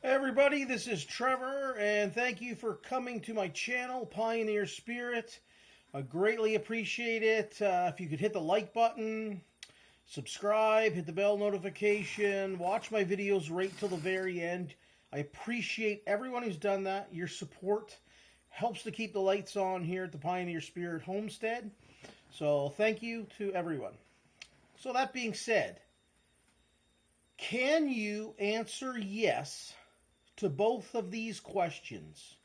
Everybody, this is Trevor, and thank you for coming to my channel, Pioneer Spirit. I greatly appreciate it. If you could hit the like button, subscribe, hit the bell notification, watch my videos right till the very end. I appreciate everyone who's done that. Your support helps to keep the lights on here at the Pioneer Spirit Homestead. So thank you to everyone. So that being said, can you answer yes to both of these questions?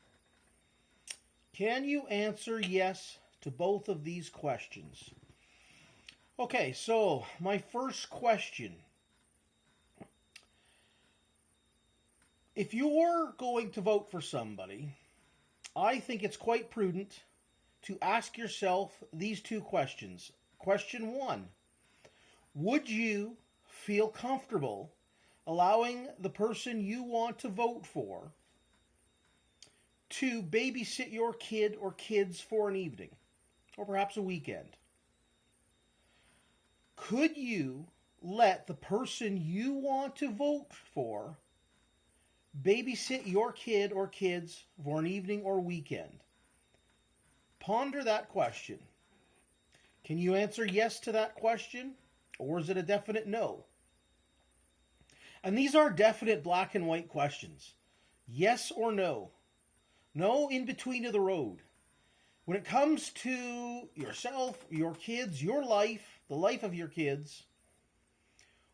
Can you answer yes to both of these questions? Okay, so my first question. If you're going to vote for somebody, I think it's quite prudent to ask yourself these two questions. Question one, would you feel comfortable allowing the person you want to vote for to babysit your kid or kids for an evening or perhaps a weekend? Could you let the person you want to vote for babysit your kid or kids for an evening or weekend? Ponder that question. Can you answer yes to that question, or is it a definite no? And these are definite black and white questions. Yes or no. No in between of the road. When it comes to yourself, your kids, your life, the life of your kids,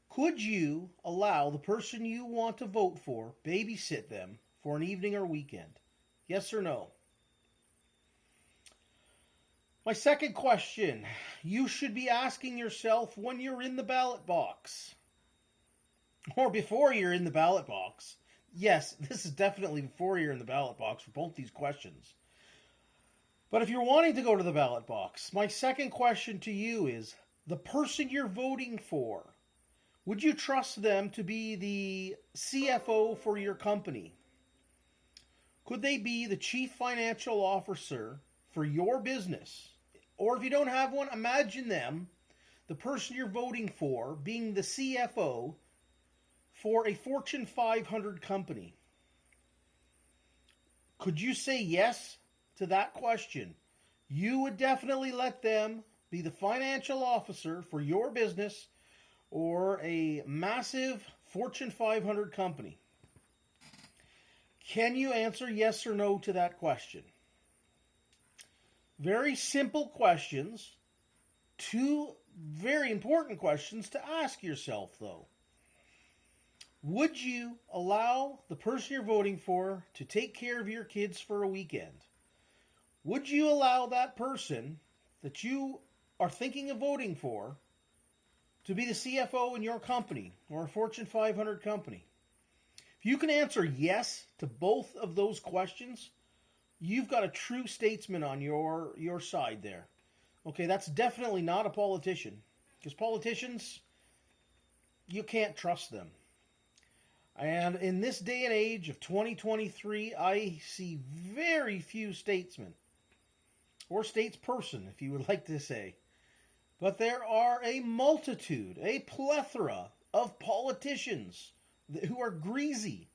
could you allow the person you want to vote for babysit them for an evening or weekend? Yes or no? My second question, you should be asking yourself when you're in the ballot box. Or before you're in the ballot box. Yes, this is definitely before you're in the ballot box for both these questions. But if you're wanting to go to the ballot box, my second question to you is, the person you're voting for, would you trust them to be the CFO for your company? Could they be the chief financial officer for your business? Or if you don't have one, imagine them, the person you're voting for, being the CFO for a Fortune 500 company. Could you say yes to that question? You would definitely let them be the financial officer for your business or a massive Fortune 500 company. Can you answer yes or no to that question? Very simple questions. Two very important questions to ask yourself, though. Would you allow the person you're voting for to take care of your kids for a weekend? Would you allow that person that you are thinking of voting for to be the CFO in your company or a Fortune 500 company? If you can answer yes to both of those questions, you've got a true statesman on your side there. Okay, that's definitely not a politician, because politicians, you can't trust them. And in this day and age of 2023, I see very few statesmen, or statesperson, if you would like to say. But there are a multitude, a plethora of politicians who are greasy,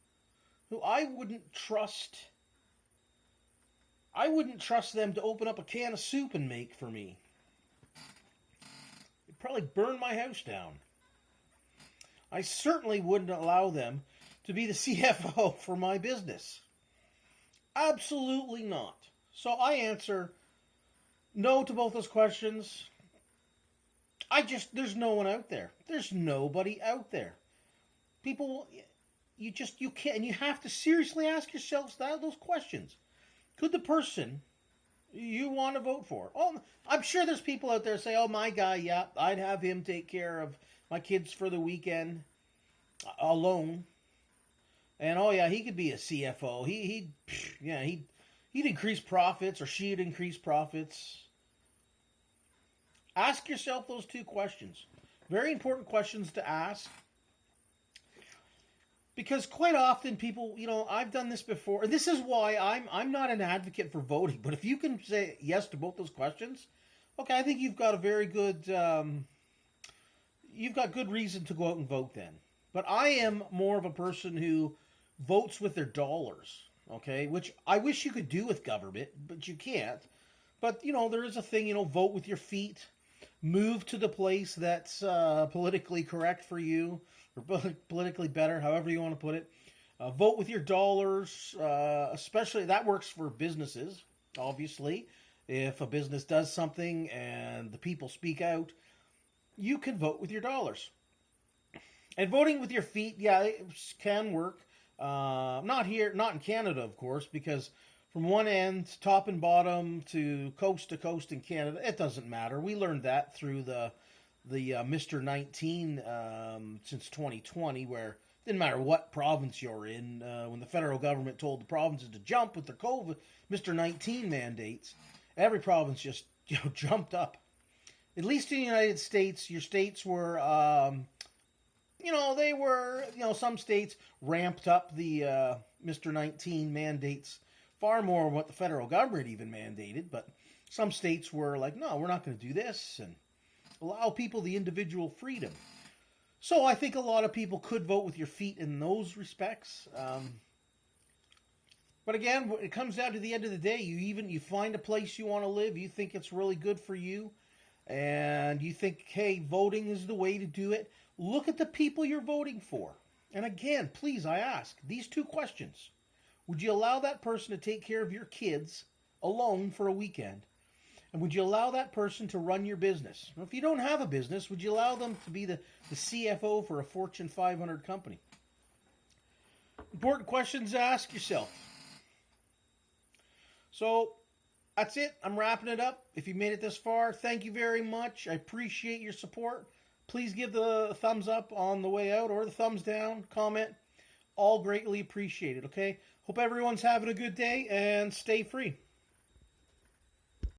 who I wouldn't trust them to open up a can of soup and make for me. It'd probably burn my house down. I certainly wouldn't allow them to be the CFO for my business. Absolutely not. So I answer no to both those questions. There's no one out there. There's nobody out there. People, you can't, and you have to seriously ask yourselves those questions. Could the person you want to vote for? Oh, I'm sure there's people out there say, oh, my guy, yeah, I'd have him take care of my kids for the weekend alone. And oh yeah, he could be a CFO. He'd increase profits, or she'd increase profits. Ask yourself those two questions. Very important questions to ask. Because quite often people, I've done this before, and this is why I'm not an advocate for voting. But if you can say yes to both those questions, okay, I think you've got a very good you've got good reason to go out and vote then. But I am more of a person who votes with their dollars, okay? Which I wish you could do with government, but you can't. But, there is a thing, vote with your feet. Move to the place that's politically correct for you, or politically better, however you want to put it. Vote with your dollars, especially that works for businesses, obviously. If a business does something and the people speak out, you can vote with your dollars. And voting with your feet, yeah, it can work. Not here, not in Canada, of course, because from one end, top and bottom to coast in Canada, it doesn't matter. We learned that through the Mr. 19 since 2020, where it didn't matter what province you're in. When the federal government told the provinces to jump with their COVID Mr. 19 mandates, every province just jumped up. At least in the United States, your states were, they were, some states ramped up the Mr. 19 mandates far more than what the federal government even mandated. But some states were like, no, we're not going to do this, and allow people the individual freedom. So I think a lot of people could vote with your feet in those respects. But again, it comes down to the end of the day. You find a place you want to live, you think it's really good for you, and you think, hey, voting is the way to do it. Look at the people you're voting for. And again, please, I ask these two questions. Would you allow that person to take care of your kids alone for a weekend? And would you allow that person to run your business? If you don't have a business, would you allow them to be the CFO for a Fortune 500 company? Important questions to ask yourself. So that's it. I'm wrapping it up. If you made it this far, thank you very much. I appreciate your support. Please give the thumbs up on the way out or the thumbs down, comment. All greatly appreciated, okay? Hope everyone's having a good day and stay free.